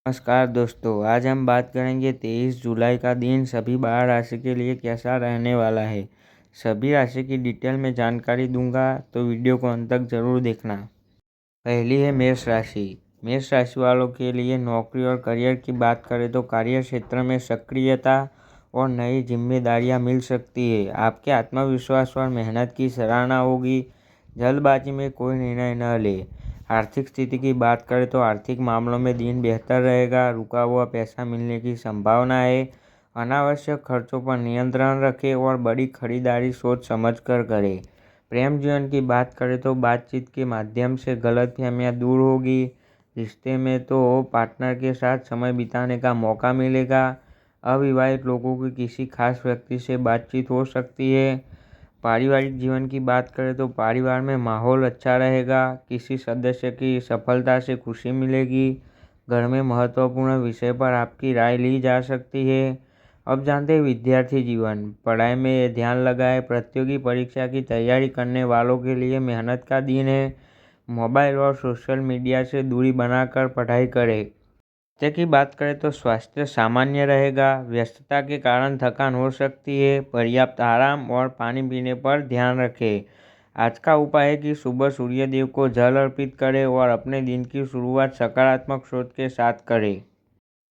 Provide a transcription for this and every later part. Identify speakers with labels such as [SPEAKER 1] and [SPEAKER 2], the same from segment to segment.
[SPEAKER 1] नमस्कार दोस्तों, आज हम बात करेंगे 23 जुलाई का दिन सभी 12 राशि के लिए कैसा रहने वाला है। सभी राशि की डिटेल में जानकारी दूंगा, तो वीडियो को अंत तक जरूर देखना। पहली है मेष राशि। मेष राशि वालों के लिए नौकरी और करियर की बात करें तो कार्य क्षेत्र में सक्रियता और नई जिम्मेदारियां मिल सकती है। आपके आत्मविश्वास और मेहनत की सराहना होगी। जल्दबाजी में कोई निर्णय न ले। आर्थिक स्थिति की बात करें तो आर्थिक मामलों में दिन बेहतर रहेगा। रुका हुआ पैसा मिलने की संभावना है। अनावश्यक खर्चों पर नियंत्रण रखें और बड़ी खरीदारी सोच समझकर करें। प्रेम जीवन की बात करें तो बातचीत के माध्यम से गलतफहमियां दूर होगी। रिश्ते में तो पार्टनर के साथ समय बिताने का मौका मिलेगा। अविवाहित लोगों की किसी खास व्यक्ति से बातचीत हो सकती है। पारिवारिक जीवन की बात करें तो परिवार में माहौल अच्छा रहेगा। किसी सदस्य की सफलता से खुशी मिलेगी। घर में महत्वपूर्ण विषय पर आपकी राय ली जा सकती है। अब जानते हैं विद्यार्थी जीवन। पढ़ाई में ध्यान लगाएं। प्रतियोगी परीक्षा की तैयारी करने वालों के लिए मेहनत का दिन है। मोबाइल और सोशल मीडिया से दूरी बनाकर पढ़ाई करें। स्वास्थ्य की बात करें तो स्वास्थ्य सामान्य रहेगा। व्यस्तता के कारण थकान हो सकती है। पर्याप्त आराम और पानी पीने पर ध्यान रखें। आज का उपाय है कि सुबह सूर्यदेव को जल अर्पित करें और अपने दिन की शुरुआत सकारात्मक सोच के साथ करें।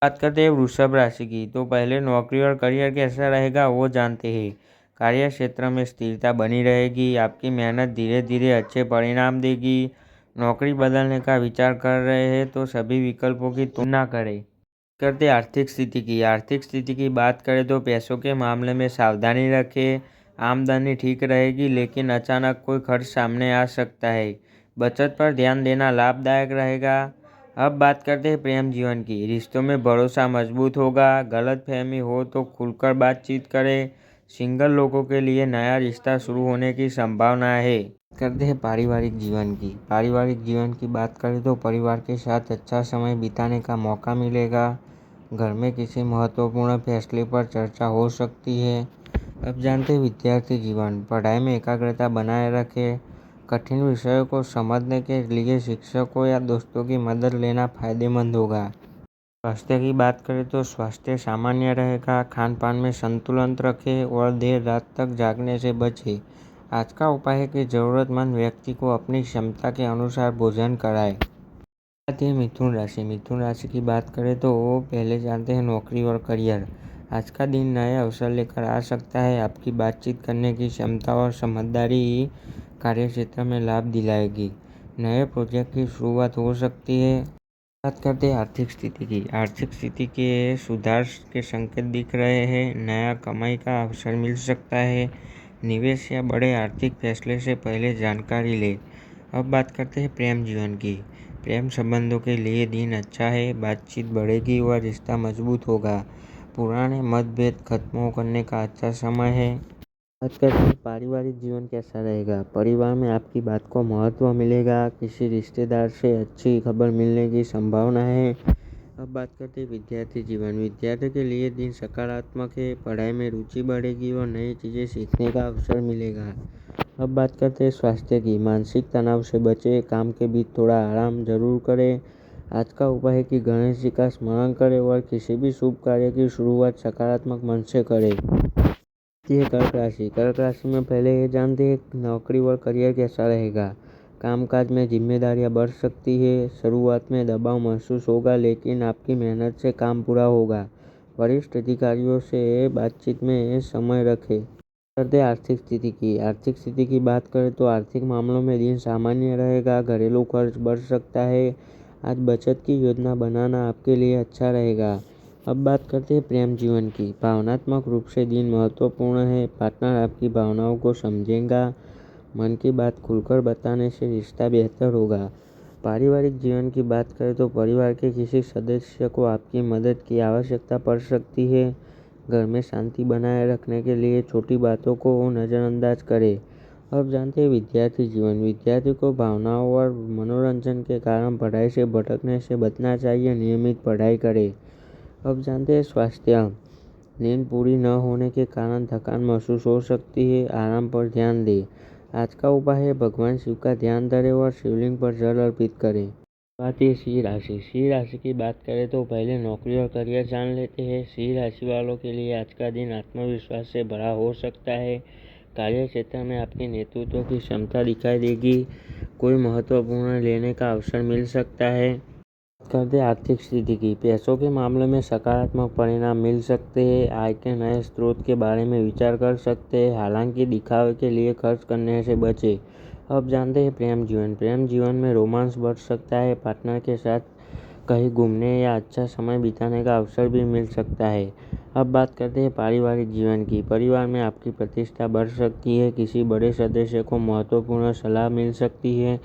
[SPEAKER 1] बात करते हैं वृषभ राशि की, तो पहले नौकरी और करियर कैसा रहेगा वो जानते हैं। कार्य क्षेत्र में स्थिरता बनी रहेगी। आपकी मेहनत धीरे धीरे अच्छे परिणाम देगी। नौकरी बदलने का विचार कर रहे हैं तो सभी विकल्पों की तुलना करें। करते आर्थिक स्थिति की बात करें तो पैसों के मामले में सावधानी रखें। आमदनी ठीक रहेगी, लेकिन अचानक कोई खर्च सामने आ सकता है। बचत पर ध्यान देना लाभदायक रहेगा। अब बात करते हैं प्रेम जीवन की। रिश्तों में भरोसा मजबूत होगा। गलतफहमी हो तो खुलकर बातचीत करें। सिंगल लोगों के लिए नया रिश्ता शुरू होने की संभावना है। करते हैं पारिवारिक जीवन की। पारिवारिक जीवन की बात करें तो परिवार के साथ अच्छा समय बिताने का मौका मिलेगा। घर में किसी महत्वपूर्ण फैसले पर चर्चा हो सकती है। अब जानते हैं विद्यार्थी जीवन। पढ़ाई में एकाग्रता बनाए रखें। कठिन विषयों को समझने के लिए शिक्षकों या दोस्तों की मदद लेना फायदेमंद होगा। स्वास्थ्य की बात करें तो स्वास्थ्य सामान्य रहेगा। खान पान में संतुलन रखें और देर रात तक जागने से बचें। आज का उपाय है कि जरूरतमंद व्यक्ति को अपनी क्षमता के अनुसार भोजन कराएं। आती है मिथुन राशि। मिथुन राशि की बात करें तो पहले जानते हैं नौकरी और करियर। आज का दिन नए अवसर लेकर आ सकता है। आपकी बातचीत करने की क्षमता और समझदारी कार्य क्षेत्र में लाभ दिलाएगी। नए प्रोजेक्ट की शुरुआत हो सकती है। बात करते हैं आर्थिक स्थिति की। आर्थिक स्थिति के सुधार के संकेत दिख रहे हैं। नया कमाई का अवसर मिल सकता है। निवेश या बड़े आर्थिक फैसले से पहले जानकारी लें। अब बात करते हैं प्रेम जीवन की। प्रेम संबंधों के लिए दिन अच्छा है। बातचीत बढ़ेगी और रिश्ता मजबूत होगा। पुराने मतभेद खत्म करने का अच्छा समय है। बात करते हैं पारिवारिक जीवन कैसा रहेगा। परिवार में आपकी बात को महत्व मिलेगा। किसी रिश्तेदार से अच्छी खबर मिलने की संभावना है। अब बात करते हैं विद्यार्थी जीवन। विद्यार्थियों के लिए दिन सकारात्मक है। पढ़ाई में रुचि बढ़ेगी और नई चीज़ें सीखने का अवसर मिलेगा। अब बात करते हैं स्वास्थ्य की। मानसिक तनाव से बचें। काम के बीच थोड़ा आराम जरूर करें। आज का उपाय है कि गणेश जी का स्मरण करें और किसी भी शुभ कार्य की शुरुआत सकारात्मक मन से करें। कर्क राशि। कर्क राशि में पहले ये जानते हैं नौकरी और करियर कैसा रहेगा। कामकाज में जिम्मेदारियां बढ़ सकती है। शुरुआत में दबाव महसूस होगा, लेकिन आपकी मेहनत से काम पूरा होगा। वरिष्ठ अधिकारियों से बातचीत में समय रखें। करते आर्थिक स्थिति की। आर्थिक स्थिति की बात करें तो आर्थिक मामलों में दिन सामान्य रहेगा। घरेलू खर्च बढ़ सकता है। आज बचत की योजना बनाना आपके लिए अच्छा रहेगा। अब बात करते हैं प्रेम जीवन की। भावनात्मक रूप से दिन महत्वपूर्ण है। पार्टनर आपकी भावनाओं को समझेगा। मन की बात खुलकर बताने से रिश्ता बेहतर होगा। पारिवारिक जीवन की बात करें तो परिवार के किसी सदस्य को आपकी मदद की आवश्यकता पड़ सकती है। घर में शांति बनाए रखने के लिए छोटी बातों को नज़रअंदाज करें। अब जानते हैं विद्यार्थी जीवन। विद्यार्थी को भावनाओं और मनोरंजन के कारण पढ़ाई से भटकने से बचना चाहिए। नियमित पढ़ाई करें। अब जानते हैं स्वास्थ्य। नींद पूरी न होने के कारण थकान महसूस हो सकती है। आराम पर ध्यान दें। आज का उपाय है भगवान शिव का ध्यान धरें और शिवलिंग पर जल अर्पित करें। बात है सिंह राशि की बात करें तो पहले नौकरी और करियर जान लेते हैं। सिंह राशि वालों के लिए आज का दिन आत्मविश्वास से भरा हो सकता है। कार्य क्षेत्र में आपके नेतृत्व की क्षमता दिखाई देगी। कोई महत्वपूर्ण लेने का अवसर मिल सकता है। बात करते आर्थिक स्थिति की। पैसों के मामले में सकारात्मक परिणाम मिल सकते हैं। आय के नए स्रोत के बारे में विचार कर सकते हैं। हालांकि दिखावे के लिए खर्च करने से बचें। अब जानते हैं प्रेम जीवन में रोमांस बढ़ सकता है। पार्टनर के साथ कहीं घूमने या अच्छा समय बिताने का अवसर भी मिल सकता है। अब बात करते हैं पारिवारिक जीवन की। परिवार में आपकी प्रतिष्ठा बढ़ सकती है। किसी बड़े सदस्य को महत्वपूर्ण सलाह मिल सकती है।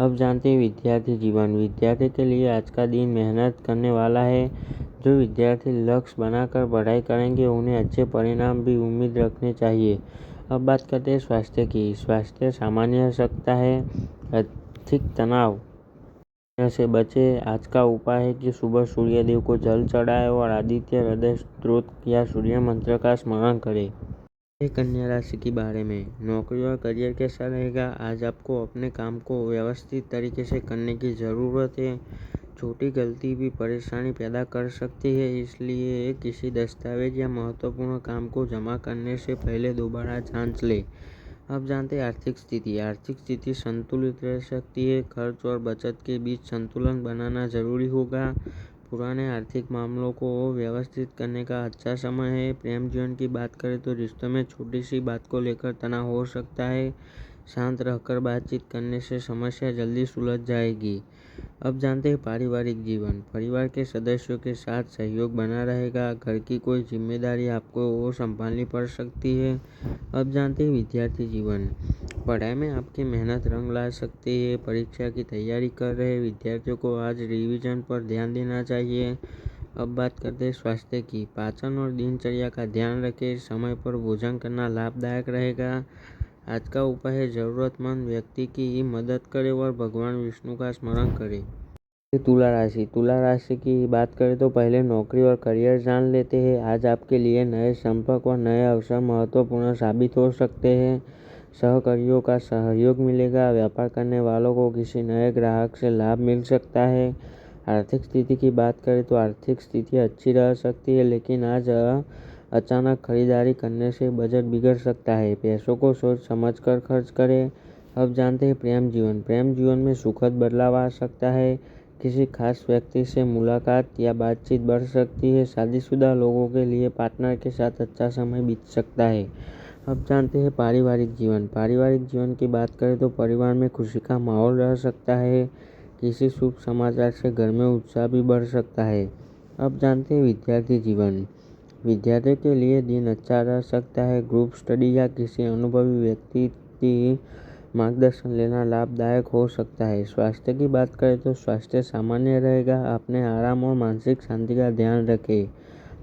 [SPEAKER 1] अब जानते हैं विद्यार्थी जीवन। विद्यार्थी के लिए आज का दिन मेहनत करने वाला है। जो विद्यार्थी लक्ष्य बनाकर पढ़ाई करेंगे उन्हें अच्छे परिणाम भी उम्मीद रखने चाहिए। अब बात करते हैं स्वास्थ्य की। स्वास्थ्य सामान्य हो सकता है। अधिक तनाव से बचे। आज का उपाय है कि सुबह सूर्यदेव को जल चढ़ाएं और आदित्य हृदय स्त्रोत या सूर्य मंत्र का स्मरण करें। कन्या राशि के बारे में नौकरी और करियर कैसा रहेगा। आज आपको अपने काम को व्यवस्थित तरीके से करने की ज़रूरत है। छोटी गलती भी परेशानी पैदा कर सकती है, इसलिए किसी दस्तावेज या महत्वपूर्ण काम को जमा करने से पहले दोबारा जांच लें। अब जानते हैं आर्थिक स्थिति। आर्थिक स्थिति संतुलित रह सकती है। खर्च और बचत के बीच संतुलन बनाना जरूरी होगा। पुराने आर्थिक मामलों को व्यवस्थित करने का अच्छा समय है। प्रेम जीवन की बात करें तो रिश्तों में छोटी सी बात को लेकर तनाव हो सकता है। शांत रहकर बातचीत करने से समस्या जल्दी सुलझ जाएगी। अब जानते हैं पारिवारिक जीवन। परिवार के सदस्यों के साथ सहयोग बना रहेगा। घर की कोई जिम्मेदारी आपको संभालनी पड़ सकती है। अब जानते हैं विद्यार्थी जीवन। पढ़ाई में आपकी मेहनत रंग ला सकती है। परीक्षा की तैयारी कर रहे विद्यार्थियों को आज रिवीजन पर ध्यान देना चाहिए। अब बात करते हैं स्वास्थ्य की। पाचन और दिनचर्या का ध्यान रखें। समय पर भोजन करना लाभदायक रहेगा। आज का उपाय है जरूरतमंद व्यक्ति की मदद करें और भगवान विष्णु का स्मरण करें। तुला राशि की बात करें तो पहले नौकरी और करियर जान लेते हैं। आज आपके लिए नए संपर्क और नए अवसर महत्वपूर्ण साबित हो सकते हैं। सहकर्मियों का सहयोग मिलेगा। व्यापार करने वालों को किसी नए ग्राहक से लाभ मिल सकता है। आर्थिक स्थिति की बात करें तो आर्थिक स्थिति अच्छी रह सकती है, लेकिन आज अचानक खरीदारी करने से बजट बिगड़ सकता है। पैसों को सोच समझ कर खर्च करें। अब जानते हैं प्रेम जीवन में सुखद बदलाव आ सकता है। किसी खास व्यक्ति से मुलाकात या बातचीत बढ़ सकती है। शादीशुदा लोगों के लिए पार्टनर के साथ अच्छा समय बीत सकता है। अब जानते हैं पारिवारिक जीवन की बात करें तो परिवार में खुशी का माहौल रह सकता है। किसी शुभ समाचार से घर में उत्साह भी बढ़ सकता है। अब जानते हैं विद्यार्थी जीवन। विद्यार्थियों के लिए दिन अच्छा रह सकता है। ग्रुप स्टडी या किसी अनुभवी व्यक्ति की मार्गदर्शन लेना लाभदायक हो सकता है। स्वास्थ्य की बात करें तो स्वास्थ्य सामान्य रहेगा। अपने आराम और मानसिक शांति का ध्यान रखें।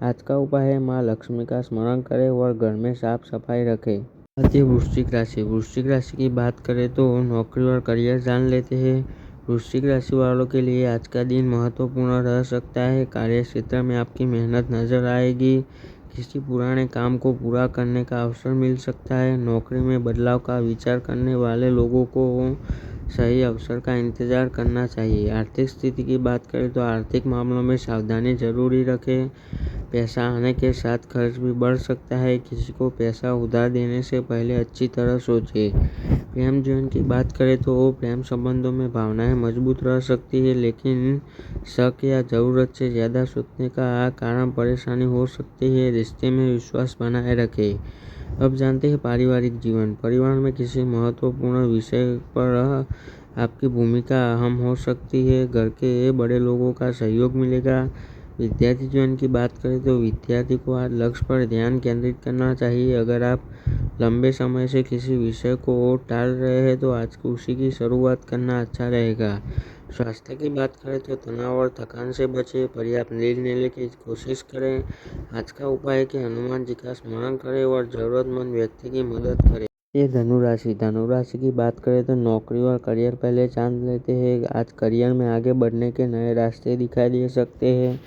[SPEAKER 1] आज का उपाय है माँ लक्ष्मी का स्मरण करें और घर में साफ सफाई रखें। वृश्चिक राशि की बात करें तो नौकरी और करियर जान लेते हैं। वृश्चिक राशि वालों के लिए आज का दिन महत्वपूर्ण रह सकता है। कार्य क्षेत्र में आपकी मेहनत नजर आएगी। किसी पुराने काम को पूरा करने का अवसर मिल सकता है। नौकरी में बदलाव का विचार करने वाले लोगों को सही अवसर का इंतजार करना चाहिए। आर्थिक स्थिति की बात करें तो आर्थिक मामलों में सावधानी जरूरी रखें। पैसा आने के साथ खर्च भी बढ़ सकता है। किसी को पैसा उधार देने से पहले अच्छी तरह सोचें। प्रेम जीवन की बात करें तो प्रेम संबंधों में भावनाएं मजबूत रह सकती है, लेकिन शक या ज़रूरत से ज़्यादा सोचने का कारण परेशानी हो सकती है। रिश्ते में विश्वास बनाए रखें। अब जानते हैं पारिवारिक जीवन। परिवार में किसी महत्वपूर्ण विषय पर आपकी भूमिका अहम हो सकती है। घर के बड़े लोगों का सहयोग मिलेगा। विद्यार्थी जीवन की बात करें तो विद्यार्थी को आज लक्ष्य पर ध्यान केंद्रित करना चाहिए। अगर आप लंबे समय से किसी विषय को टाल रहे हैं तो आज उसी की शुरुआत करना अच्छा रहेगा। स्वास्थ्य की बात करें तो तनाव और थकान से बचें। पर्याप्त नींद लेने की कोशिश करें। आज का उपाय है कि हनुमान जी का स्मरण करें और जरूरतमंद व्यक्ति की मदद करें। धनुराशि की बात करें तो नौकरी और करियर पहले जान लेते हैं। आज करियर में आगे बढ़ने के नए रास्ते दिखाई दे सकते हैं।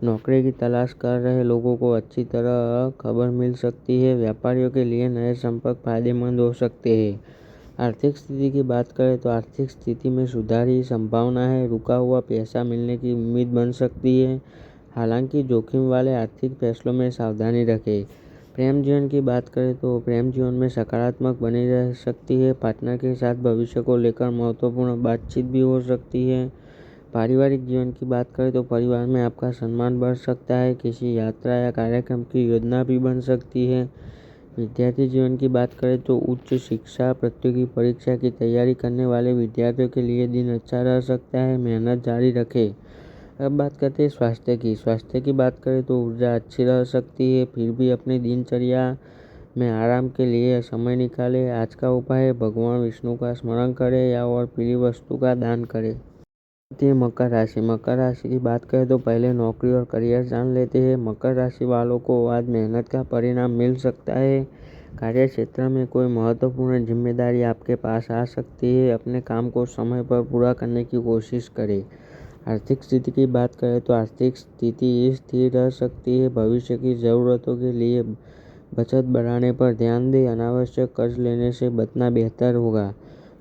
[SPEAKER 1] नौकरी की तलाश कर रहे लोगों को अच्छी तरह खबर मिल सकती है। व्यापारियों के लिए नए संपर्क फायदेमंद हो सकते हैं। आर्थिक स्थिति की बात करें तो आर्थिक स्थिति में सुधार की संभावना है। रुका हुआ पैसा मिलने की उम्मीद बन सकती है। हालांकि जोखिम वाले आर्थिक फैसलों में सावधानी रखें। प्रेम जीवन की बात करें तो प्रेम जीवन में सकारात्मक बनी रह सकती है। पार्टनर के साथ भविष्य को लेकर महत्वपूर्ण बातचीत भी हो सकती है। पारिवारिक जीवन की बात करें तो परिवार में आपका सम्मान बढ़ सकता है। किसी यात्रा या कार्यक्रम की योजना भी बन सकती है। विद्यार्थी जीवन की बात करें तो उच्च शिक्षा प्रतियोगी परीक्षा की तैयारी करने वाले विद्यार्थियों के लिए दिन अच्छा रह सकता है। मेहनत जारी रखें। अब बात करते हैं स्वास्थ्य की। स्वास्थ्य की बात करें तो ऊर्जा अच्छी रह सकती है, फिर भी अपनी दिनचर्या में आराम के लिए समय निकालें। आज का उपाय है भगवान विष्णु का स्मरण करें या और पीली वस्तु का दान करें। मकर राशि। मकर राशि की बात करें तो पहले नौकरी और करियर जान लेते हैं। मकर राशि वालों को आज मेहनत का परिणाम मिल सकता है। कार्य क्षेत्र में कोई महत्वपूर्ण जिम्मेदारी आपके पास आ सकती है। अपने काम को समय पर पूरा करने की कोशिश करें। आर्थिक स्थिति की बात करें तो आर्थिक स्थिति स्थिर रह सकती है। भविष्य की ज़रूरतों के लिए बचत बढ़ाने पर ध्यान दें। अनावश्यक कर्ज लेने से बचना बेहतर होगा।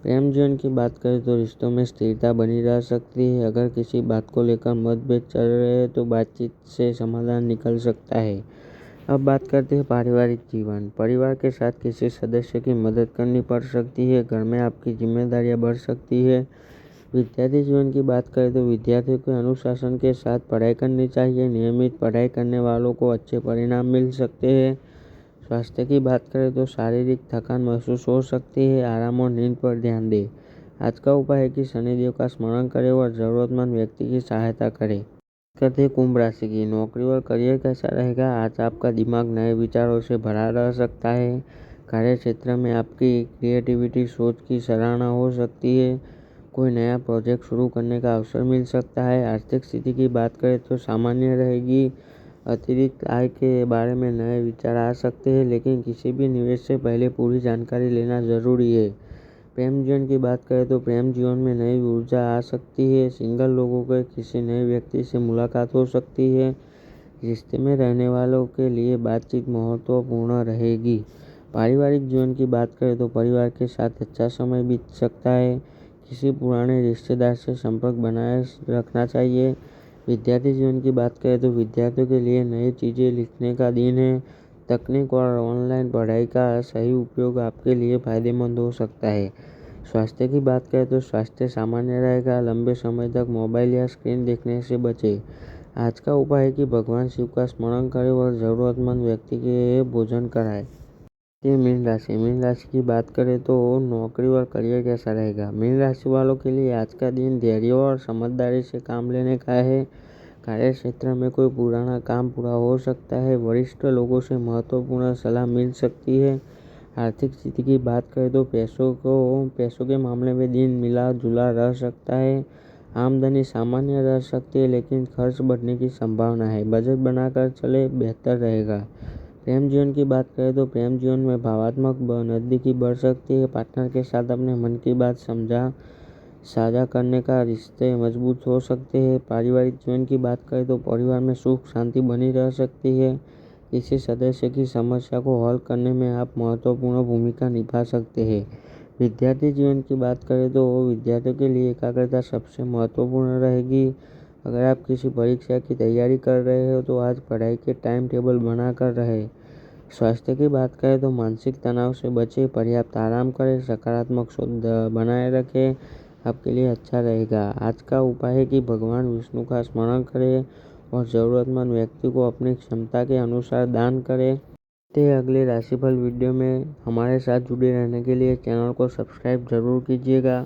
[SPEAKER 1] प्रेम जीवन की बात करें तो रिश्तों में स्थिरता बनी रह सकती है। अगर किसी बात को लेकर मतभेद चल रहे हैं तो बातचीत से समाधान निकल सकता है। अब बात करते हैं पारिवारिक जीवन। परिवार के साथ किसी सदस्य की मदद करनी पड़ सकती है। घर में आपकी जिम्मेदारियां बढ़ सकती है। विद्यार्थी जीवन की बात करें तो विद्यार्थियों को अनुशासन के साथ पढ़ाई करनी चाहिए। नियमित पढ़ाई करने वालों को अच्छे परिणाम मिल सकते हैं। स्वास्थ्य की बात करें तो शारीरिक थकान महसूस हो सकती है। आराम और नींद पर ध्यान दें। आज का उपाय है कि शनिदेव का स्मरण करें और जरूरतमंद व्यक्ति की सहायता करें। कहते हैं कुंभ राशि की। नौकरी और करियर कैसा रहेगा? आज आपका दिमाग नए विचारों से भरा रह सकता है। कार्य क्षेत्र में आपकी क्रिएटिविटी सोच की सराहना हो सकती है। कोई नया प्रोजेक्ट शुरू करने का अवसर मिल सकता है। आर्थिक स्थिति की बात करें तो सामान्य रहेगी। अतिरिक्त आय के बारे में नए विचार आ सकते हैं, लेकिन किसी भी निवेश से पहले पूरी जानकारी लेना जरूरी है। प्रेम जीवन की बात करें तो प्रेम जीवन में नई ऊर्जा आ सकती है। सिंगल लोगों के किसी नए व्यक्ति से मुलाकात हो सकती है। रिश्ते में रहने वालों के लिए बातचीत महत्वपूर्ण रहेगी। पारिवारिक जीवन की बात करें तो परिवार के साथ अच्छा समय बीत सकता है। किसी पुराने रिश्तेदार से संपर्क बनाए रखना चाहिए। विद्यार्थी जीवन की बात करें तो विद्यार्थियों के लिए नई चीज़ें लिखने का दिन है। तकनीक और ऑनलाइन पढ़ाई का सही उपयोग आपके लिए फायदेमंद हो सकता है। स्वास्थ्य की बात करें तो स्वास्थ्य सामान्य रहेगा। लंबे समय तक मोबाइल या स्क्रीन देखने से बचें। आज का उपाय है कि भगवान शिव का स्मरण करें और ज़रूरतमंद व्यक्ति के भोजन कराएं। मीन राशि। मीन राशि की बात करें तो नौकरी और करियर कैसा रहेगा? मीन राशि वालों के लिए आज का दिन धैर्य और समझदारी से काम लेने का है। कार्य क्षेत्र में कोई पुराना काम पूरा हो सकता है। वरिष्ठ लोगों से महत्वपूर्ण सलाह मिल सकती है। आर्थिक स्थिति की बात करें तो पैसों के मामले में दिन मिला जुला रह सकता है। आमदनी सामान्य रह सकती है, लेकिन खर्च बढ़ने की संभावना है। बजट बनाकर चले बेहतर रहेगा। प्रेम जीवन की बात करें तो प्रेम जीवन में भावात्मक नज़दीकी बढ़ सकती है। पार्टनर के साथ अपने मन की बात साझा करने का रिश्ते मजबूत हो सकते हैं। पारिवारिक जीवन की बात करें तो परिवार में सुख शांति बनी रह सकती है। किसी सदस्य की समस्या को हल करने में आप महत्वपूर्ण भूमिका निभा सकते हैं। विद्यार्थी जीवन की बात करें तो विद्यार्थियों के लिए एकाग्रता सबसे महत्वपूर्ण रहेगी। अगर आप किसी परीक्षा की तैयारी कर रहे हो तो आज पढ़ाई के टाइम टेबल बनाकर रहे। स्वास्थ्य की बात करें तो मानसिक तनाव से बचें, पर्याप्त आराम करें, सकारात्मक सोच बनाए रखें, आपके लिए अच्छा रहेगा। आज का उपाय है कि भगवान विष्णु का स्मरण करें और ज़रूरतमंद व्यक्ति को अपनी क्षमता के अनुसार दान करें। अगले राशिफल वीडियो में हमारे साथ जुड़े रहने के लिए चैनल को सब्सक्राइब जरूर कीजिएगा।